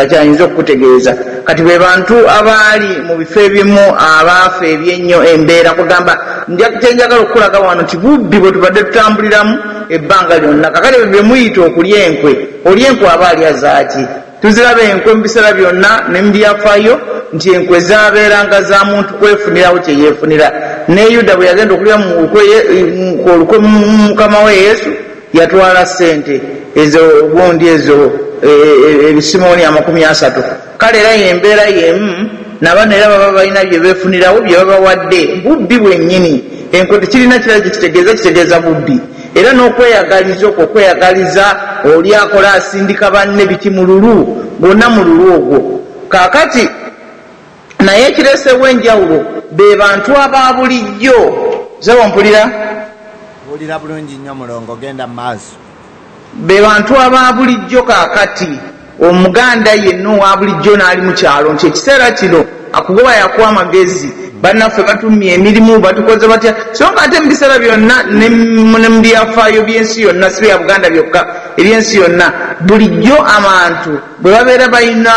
akyayinza okutegeeza kati bwe bantu abaali mu bifo ebimu abaafa ebyennyo embeera kugamba kyenjagala okulaga wano ti bubbi bwe tubadde tutambuliramu ebbanga lyonna kakale bwe muyita okulya enkwe olya enkwe aba alya zaaki tuziraba enkwe mu biseera byonna ne mu byafaayo nti enkwe zaabeeranga za muntu kwefunirawo kye yeefunira ne yuda bwe yagenda okulya olukwe mukama we yesu yatwala ssente ezo obundi ezo ebisimooni 30 kale era yembeera yemu nabana era baba balina bye beefunirawo bye babawadde bubbi bwennyini enkwe tekirina kirala kitegeeza bubbi era n'okweyagaliza okwo okweyagaliza oli akola asindika banne biki mululu bonna mululu ogwo kaakati naye ekireesewo enjawulo be bantu aba bulijjo zewampulira bulungi nnyo mulongo genda mu maaso be bantu aba bulijjo kaakati omuganda yenna owa bulijjo n'ali mu kyalo nti ekiseera kino akugoba yakuwa amagezi bannaffe batumye emirimu batukoze batya so nga ate mu biseera byonna ne mu byafaayo by'ensi yonna si bya buganda byokka eby'ensi yonna bulijjo abantu bwe babeera balina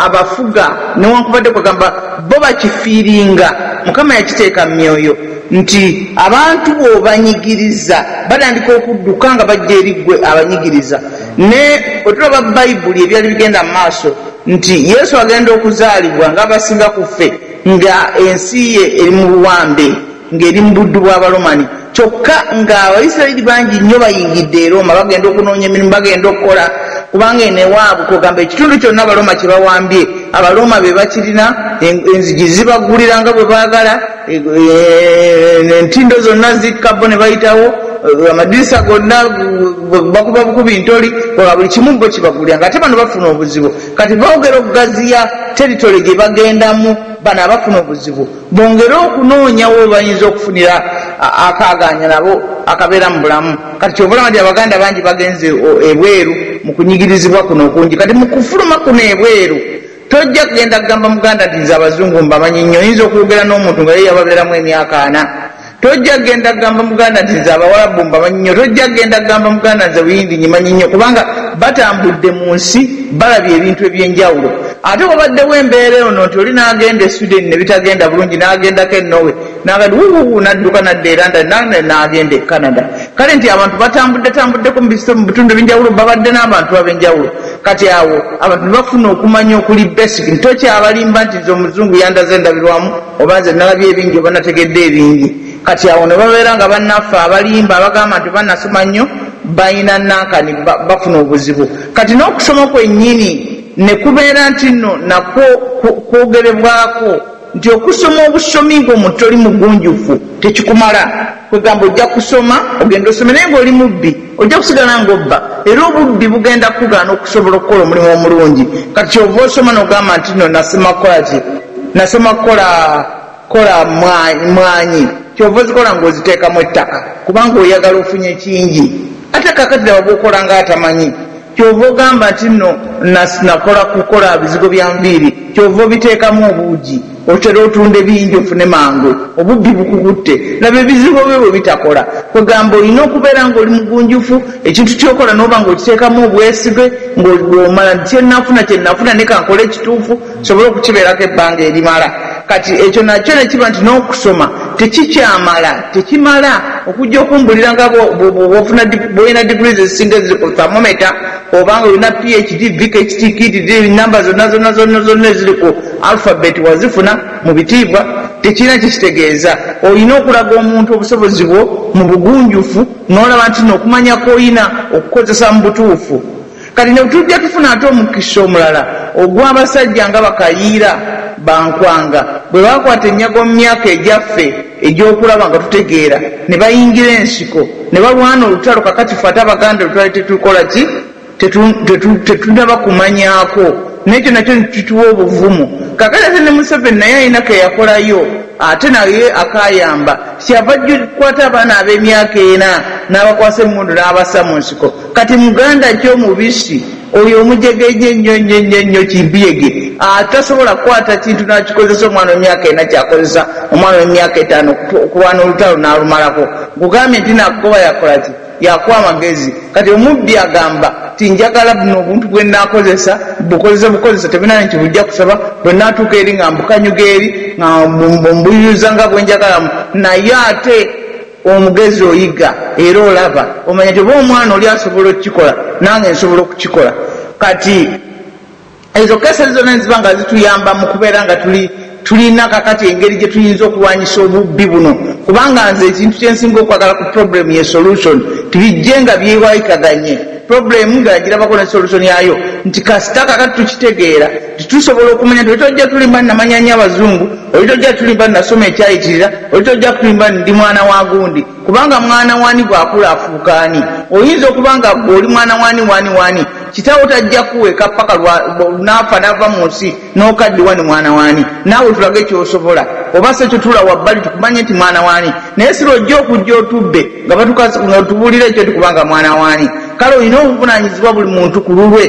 abafuga newankubadde kwegamba bo bakifiiringa mukama yakiteeka mu myoyo nti abantu bw'obanyigiriza batandika okudduka nga bajja eri ggwe abanyigiriza ne otulaba bayibuli ebyali bigenda mu maaso nti yesu agenda okuzaalibwa ng'abasinga ku ffe nga ensi ye eri mu buwambe ng'eri mu buddu bw'abalomani kyokka ng'abayisirayiri bangi nnyo bayingidde e Roma bagenda okunoonya emirimu bagenda okukola kubanga enewaabwe kugamba ekitundu kyonna abaloma kye bawambye abaloma be bakirina enzigi zibagulira nga bwe baagala entindo zonna zikka bo ne bayitawo amadirisa gonna bakuba bukubi ntoli buli kimu bo kibagulira nga ate bano bafuna obuzibu kati boogera okugaziya teritole gye bagendamu bano abafuna obuzibu bongere okunoonyawo bayinza okufunira akaaganya nabo akabeera mu bulamu kati kyobulama nti abaganda bangi bagenze ebweru mu kunyigirizibwa kuno okungi kati mu kufuluma kuno ebweru tojja kugenda kugamba muganda nti nze abazungu mbamanyi nnyo oyinza okwogera n'omuntu nga ye yababeeramu emyaka 4 tojja kugenda kugamba muganda nti nze abawalabu mbamanyi nnyo tojja kugenda kugamba muganda nze buyindi nyimanyi nnyo kubanga batambudde mu nsi balabye ebintu ebyenjawulo ate wabaddewo embeera ono nti oli n'agenda e Sweden ne bitagenda bulungi n'agendako e Norway n'agandi n'adduka nadda e London n'agenda e Canada kale nti abantu batambuddeko mu bitundu ebyenjawulo babadde n'abantu ab'enjawulo kati awo abantu ne bafuna okumanya okuli basic ntokyabalimba nti nze omuzungu yandaze endabirwamu oba nze nalabye ebingi oba nategedde ebingi kati awo ne babeera nga bannaffe abalimba abagamba nti bannasoma nnyo balina nankani bafuna obuzibu kati n'okusoma kwennyini ne kubeera nti nno nakwo kwogerebwako nti okusoma obusomi ng'omuntu oli mugunjufu tekikumala kwegamba ojja kusoma ogenda osome naye ng'oli mubbi ojja kusigala ng'obba era obubbi bugenda kugaana okusobola okukola omulimu omulungi kati kyova osoma n'ogamba nti nno nasoma kukola ki nasoma kola mwanyi kyova ozikola ng'oziteekamu ettaka kubanga oyagala ofunye kingi ate kakati daba bwokola ng'atamanyi kyova ogamba nti nno nakola kukola bizigo bya nviiri kyova obiteekamu obuugi otera otunda ebingi ofune mangu obubbi bukukutte laba ebizigo bye bwe bitakola kwegamba olina okubeera ng'oli mugunjufu ekintu kyokola n'oba ng'okiteekamu obwesige ng'omala kyennafuna ne kankole ekituufu sobole okukibeerako ebbanga erimala kati ekyo nakyo nekiba nti n'okusoma tekimala okujja okumbulira nga bwolina degrees ezisinga eziri ku thermometer obanga olina phd vkt kid namba zonna eziri ku alphabet wazifuna mu bitiibwa tekirina kikitegeeza olina okulaga omuntu obusobozi bwo mu bugunjufu n'olaba nti n'okumanya kw'olina okukozesa mu butuufu kati ne tujja tufuna ate omukisa omulala ogw'abasajja nga bakayiira bankwanga bwe bakwata enyago mu myaka egyaffe egy'okulaba nga tutegeera ne bayingira ensiko ne balwana olutalo kakati fe ate abaganda olutalo tetukola ki tetunaba kumanyaako nekyo nakyo kituwa obuvumu kakati ate ne Museveni naye alina ke yakolayo ate naye akayamba kyava kwata abaana ab'emyaka 4 n'abakwasa emmundu n'abassa mu nsiko kati muganda ky'omubisi oyo omujegeje nnyo kimbiyege atasobola kukwata kintu n'akikozesa omwana w'emyaka 4 kyakozesa omwana w'emyaka 5 okulwana olutalo n'alumalako nkugambye nti nakugoba yakola ki yakuwa amagezi. Kati omubbi agamba tinjagala buno obuntu bwe naakozesa bukozesa tebina nti bujja kusaba bwe naatuuka eri nga mbukanyuga eri nga mbuyuza nga bwe njagalamu. Naye ate omugezi oyiga era olaba omanya nti oba omwana oli asobola okukikola nange nsobola okukikola. Kati ezo kesa zonna ziba nga zituyamba mu kubeera nga tulina kakati engeri gye tuyinza okulwanyisa obubbi buno, kubanga nze ekintu kyensinga okwagala ku problem ye solution tubijje nga byewayikaganye. Problem nga girabako ne solution yayo nti kasita kakati tukitegeera titusobola okumanya nti olijja tulimba namanya nnyo abazungu, olijja tulimba nasoma ekyayitirira, olijja tulimba ndi mwana wa gundi, kubanga mwana wani bwakula afuuka ani. Oyinza okubanga oli mwana wani kitawo tajja kuweka paka naafa nava mu nsi n'okaddiwa ni mwana wani, naawe tulage ekyosobola oba se kyotula wabbali tukumanye nti mwana wani, naye sira ojja okujja otubbe nga tubuulira ekyo tukubanga mwana wani. Kale olina obuvunanyizibwa buli muntu ku lulwe.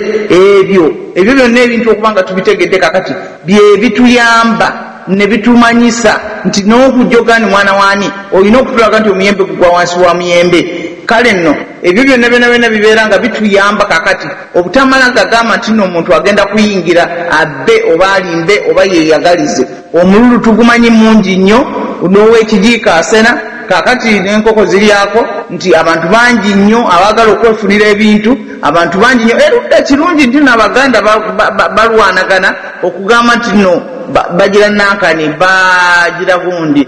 Ebyo byonna ebintu okubanga tubitegedde kakati bye bituyamba ne bitumanyisa nti n'okujjoga ni mwana wani, olina okutulaga nti omuyembe gugwa wansi wa muyembe. Kale nno ebyo byonna bibeera nga bituyamba kakati obutamala gagamba nti nno omuntu agenda kuyingira abbe oba alimbe oba yeyagalize. Omululu tugumanyi mungi nnyo n'owekijiika asena kakati n'enkoko ziryako nti abantu bangi nnyo abaagala okwefunira ebintu, abantu bangi nnyo. Erudda kirungi nti n'Abaganda balwanagana okugamba nti nno bagira nankani bagira gundi.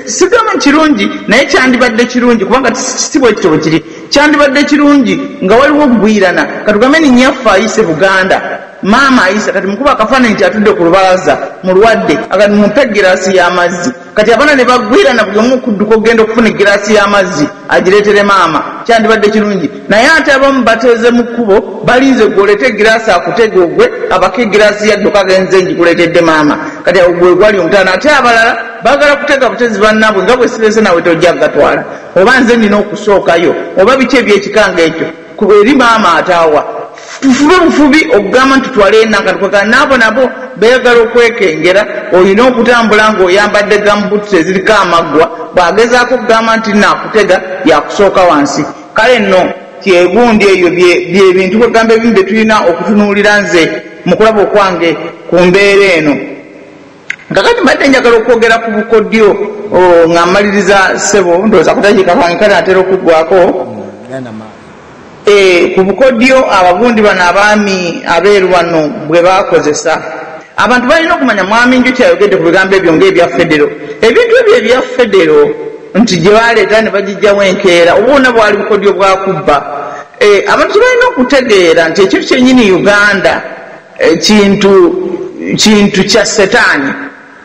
Sigamba kirungi naye kyandibadde kirungi kubanga sibwe ekitobo kiri kyandibadde kirungi nga waliwo okugwirana. Katugambe ni nnyaffe ayise Buganda, maama ayise kati mukuba akafaananyi nti atudde ku lubalaza mulwadde akati mumpe girasi y'amazzi. Kati abaana ne bagwirana buli omu okudduka okugenda okufuna egirasi y'amazzi agireetere maama, kyandibadde kirungi. Naye ate abamu bateeze mu kkubo balinze gwolete egirasi akutega ogwe abaka egirasi yadduka agenze ngikuleetedde maama, kati gwe gwali omutaana. Ate abalala baagala kutega butezi bannaabwe nga bwe sirese nawe tojja kugatwala, oba nze nina okusookayo oba biki ebyekikanga ekyo eri maama ataawa. Tufube bufubi okugamba nti tutwale ennankatukweka nabo beeyagala okwekengera. Olina okutambula ng'oyambadde gambuutusi eziriko amaggwa, bw'agezaako okugamba nti naakutega yakusooka wansi. Kale nno kyegundi eyo byebintu kwegamba ebimu bye tulina okutunuulira nze mu kulaba okwange ku mbeera eno. Kakati mbadde njagala okwogera ku bukodyo nga mmaliriza ssebo ndowooza kutakiikakange kale atera okuggwako. Ku bukodyo abagundi bano abaami abeeru bano bwe bakozesa, abantu balina okumanya mwami njo kyayogedde ku bigambo ebyo ng'ebya federo. Ebintu ebyo ebya federo nti gye baleeta ne bagijjawo enkeera obuona bwali bukodyo bwa kubba. Abantu balina okutegeera nti ekintu kyennyini Uganda kintu kya setaani,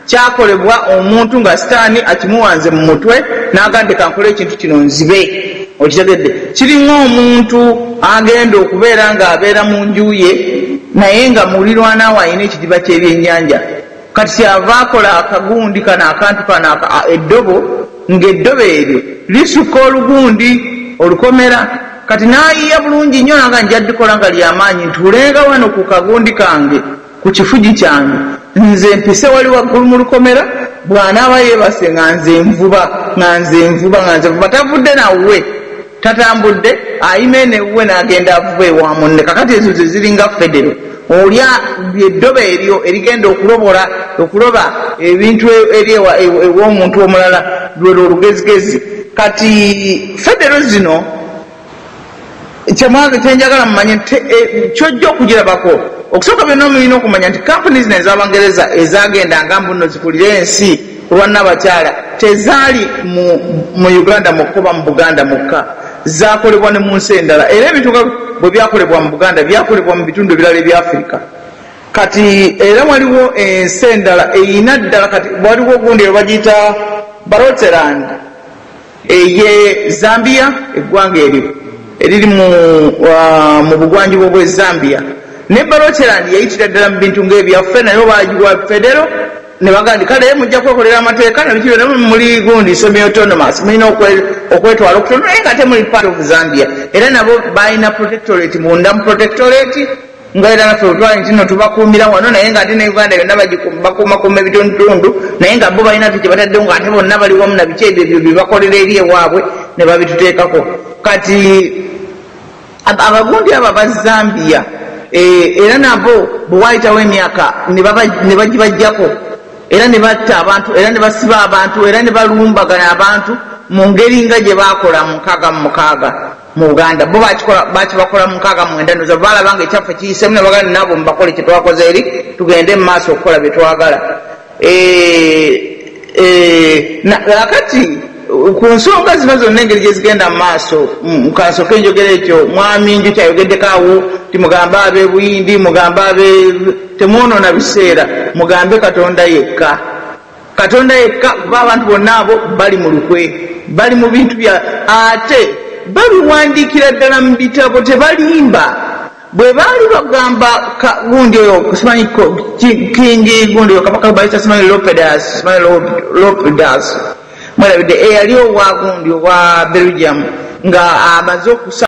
kyakolebwa omuntu nga sitaani akimuwanze mu mutwe n'agande kankole ekintu kino nzibe. Okitegedde kiringa omuntu agenda okubeera ng'abeera mu nju ye naye nga mulirwana we alina ekidiba ky'ebyennyanja. Kati kyava akola akagundi kano akantu kano eddobo, ng'eddobo eryo lisukka olugundi olukomera. Kati n'ayiya bulungi nnyo nanga njaddikola nga lyamaanyi ntuulenga wano ku kagundi kange ku kifugi kyange nze mpise wali waggulu mu lukomera, bw'anaaba yeebase nga nze nvuba tavudde nawwe tatambudde ayime newwe n'agenda avuba ewa munne. Kakati ezo ze ziringa federo, olya eddobo eryo erigenda okuloba ebintu eri ew'omuntu omulala lwero olugezigezi. Kati federo zino kyenjagala mumanye kyojja okugirabako okusooka byonna mulina okumanya nti kampuni zino ez'Abangereza ezagendanga mbuno zikulire ensi kulwa Nnabakyala tezaali mu Uganda mukkoba mu Buganda mukka, zakolebwa ne mu nsi endala. Era ebintu bwe byakolebwa mu Buganda byakolebwa mu bitundu ebirala ebya Afrika. Kati era waliwo ensi endala eyina ddala, kati waliwo gundi bagiyita Barotseland eye Zambia, eggwanga eryo eriri mu bugwanjuba bw'e Zambia. Ne Barotseland yayitira ddala mu bintu ng'ebyaffe naye baagiwa federo ne bagandi kale mujja kwekolera amateeka nabikiro ne muli gundi semi autonomous mulina okwetwala okutono naye nga temuli part of Zambia. Era nabo balina protectorate munda mu protectorate nga era naffe otwali nti no tubakuumira wano naye nga ate ne Uganda yonna bakuumakuuma ebitundutundu naye nga bo balina kye bataddewo nga ate bonna bali wamu na biki ebyo byebakolera eri ewaabwe ne babituteekako. Kati abagundi abo aba Zambia era nabo bwe waayitawo emyaka ne bagibajjako era ne batta abantu era ne basiba abantu era ne balumbagana abantu mu ngeri nga gye baakola mu 6 mu Uganda. Bo bakibakola mu 6 ndoza balabanga ekyaffe kiyisemu ne bagana nabo mubakole kye twakoze eri tugende mu maaso okukola bye twagala. Kati ku nsonga zino zonna engeri gye zigenda mu maaso kansoke njogera ekyo mwami nju kyayogeddeko awo timugambe ab'ebuyindi mugambe temwonoona biseera mugambe Katonda yekka kuba abantu bonna abo bali mu lukwe bali mu bintu bya ate babiwandiikira ddala mu bitabo tebalimba. Bwe baali bagamba gundi oyo simanyi kingi gundi oyo kabaka bayita simanyi Lopedas mwalabidde eyali owa gundi owa Belgium nga amaze okusa